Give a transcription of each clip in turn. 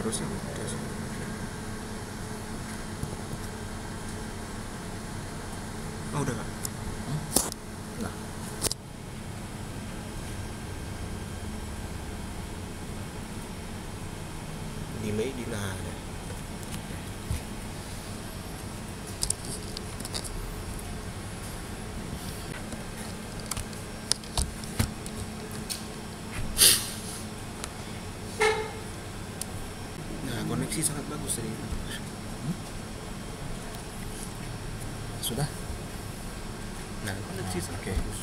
harusnya udah sih. Oh udah kan? Nah, delay di nah ada. Nah koneksi sangat bagus tadi. sudah. Nah koneksi sangat Oke. bagus.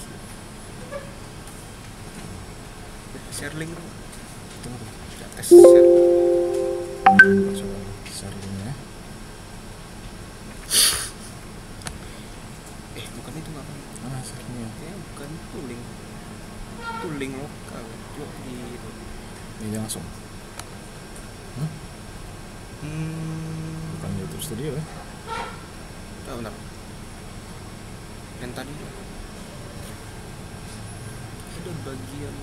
Share link dong. Tunggu. Kita tes share. Coba share linknya. Bukan itu apa? Mana share linknya? Ya bukan itu link. Itu link lokal. Yuk di itu. Ini langsung. Bukan YouTube Studio ya? Oh, bentar. Yang tadi ada bagian.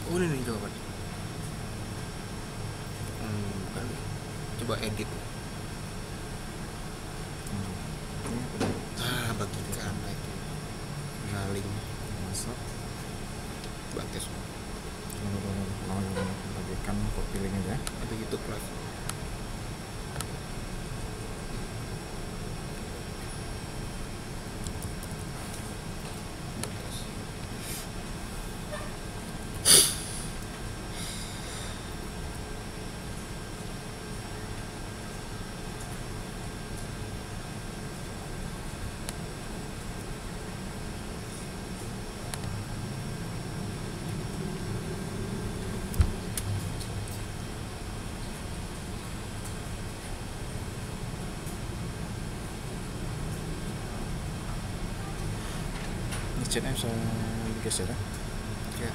Oh ini nih coba. Bukan. Coba edit. Bagikan itu. Nah link Masuk. bagus. Bagikan copy link aja. Ada YouTube live. Ini chatnya bisa digeser ya? Ya.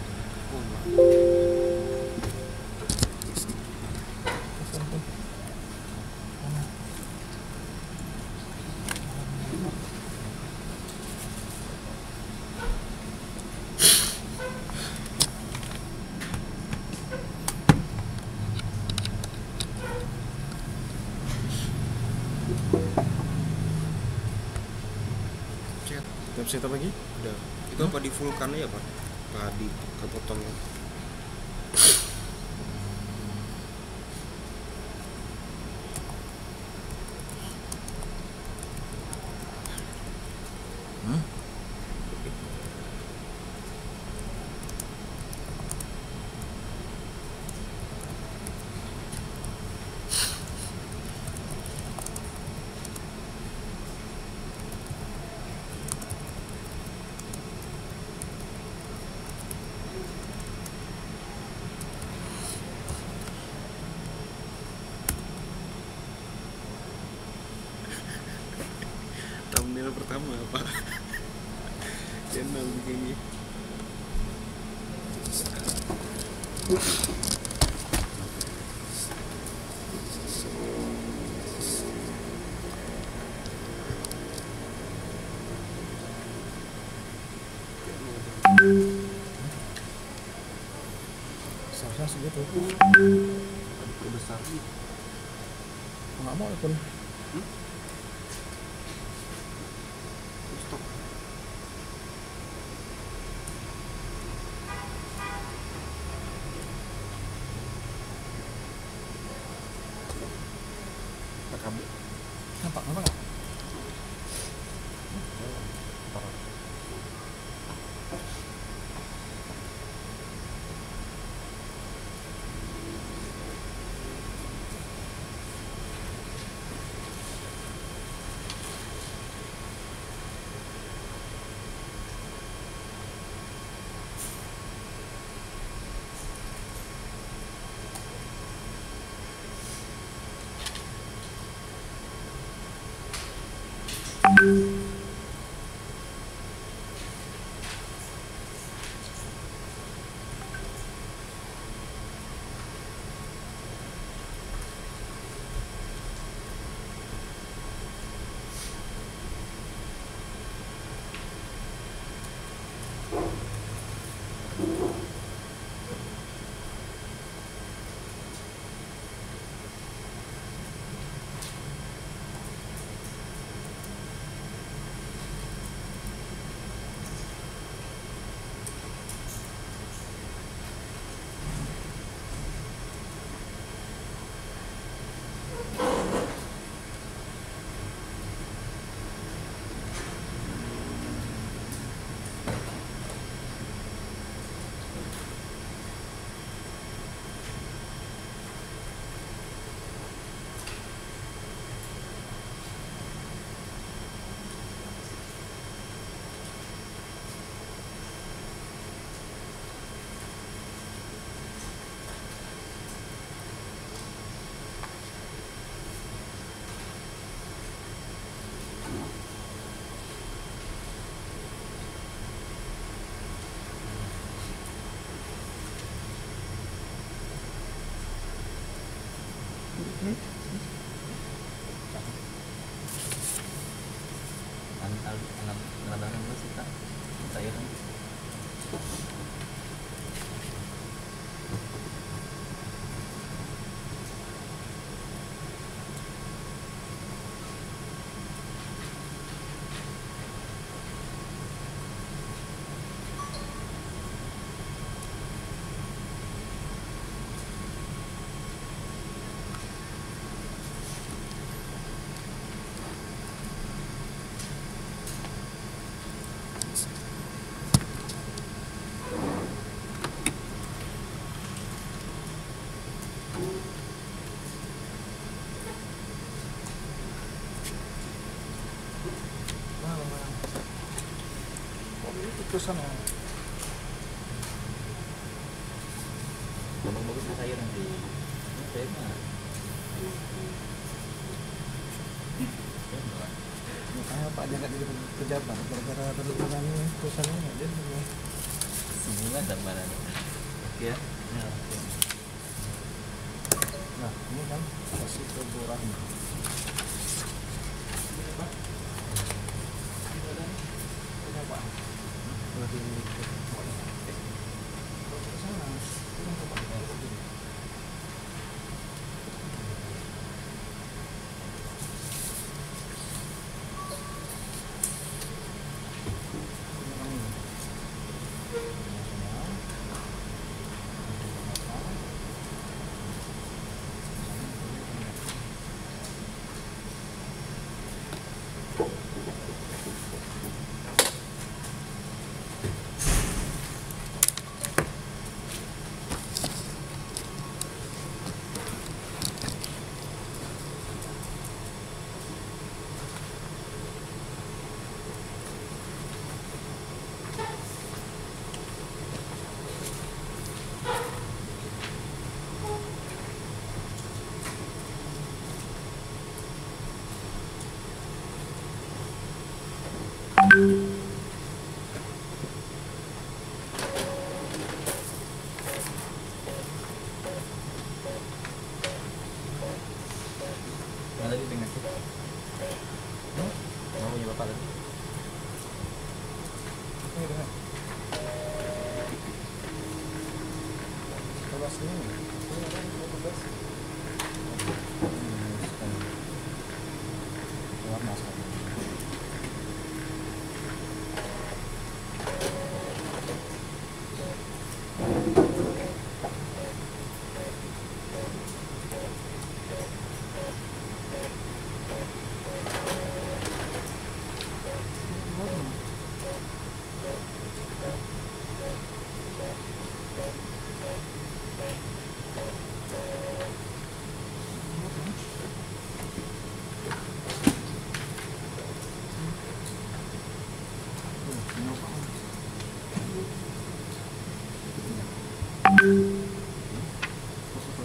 Chat. Kita bisa apa lagi? Udah. Itu apa di fullkan ya Pak? Apa di kepotong? Thumbnail pertama apa? Channel begini. Seharusnya segitu. Aduh besar. Nggak mau pun. Stop. Kabel. Nampak nggak? Anak dulu sih tak saya kan Itu sana. bagus ke saya nanti ini saya mah Makanya Pak dia nggak jadi pejabat gara-gara penurunan perusahaan ini dia semua. semua sama mana oke ya oke. Nah ini kan kasih ke Bu Rahma. Lagi ke sana. Mana lagi pengen sih mau punya bapak lagi Ini dengan kelas ini ada 12. Warna sekali.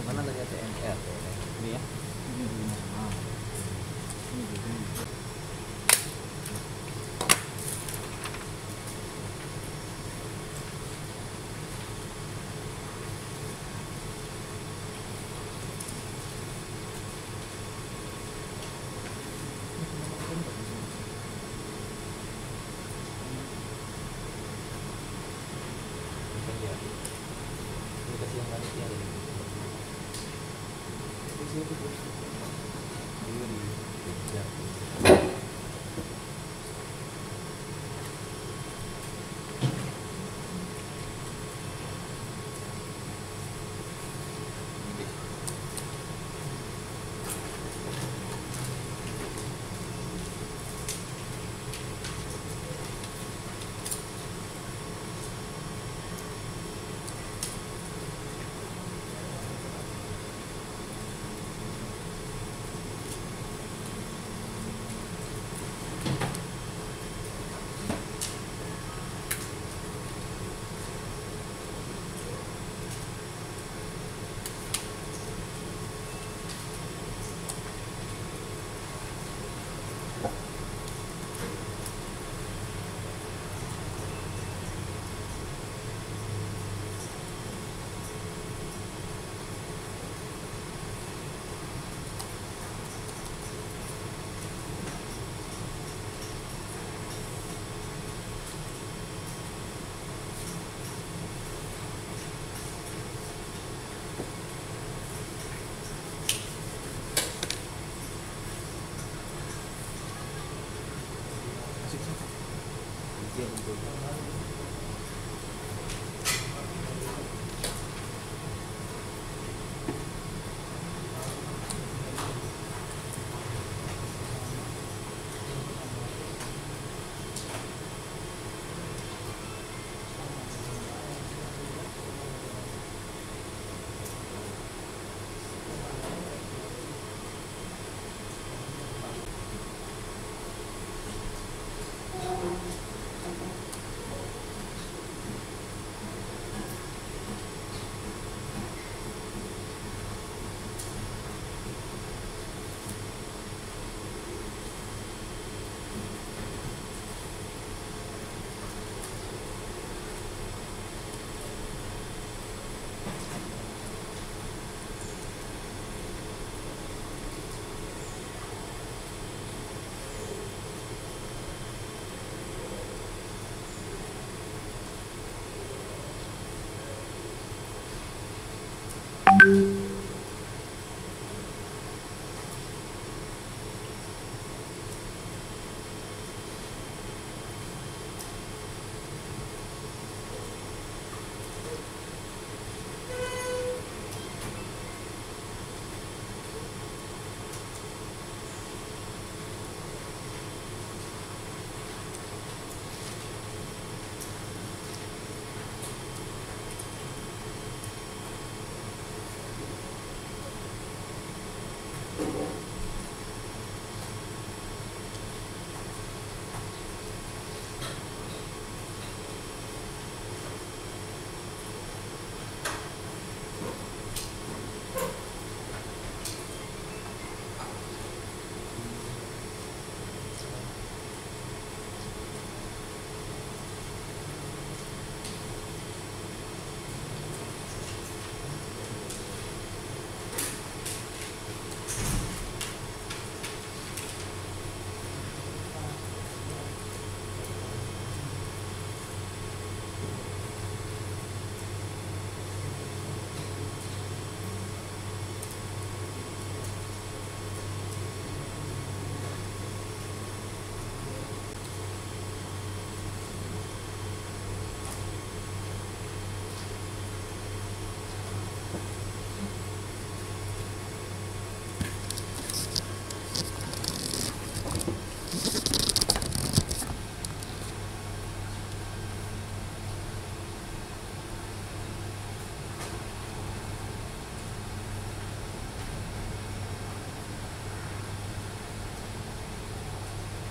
mana lagi TNR ini ya dikasih yang manis ya di sini di Jogja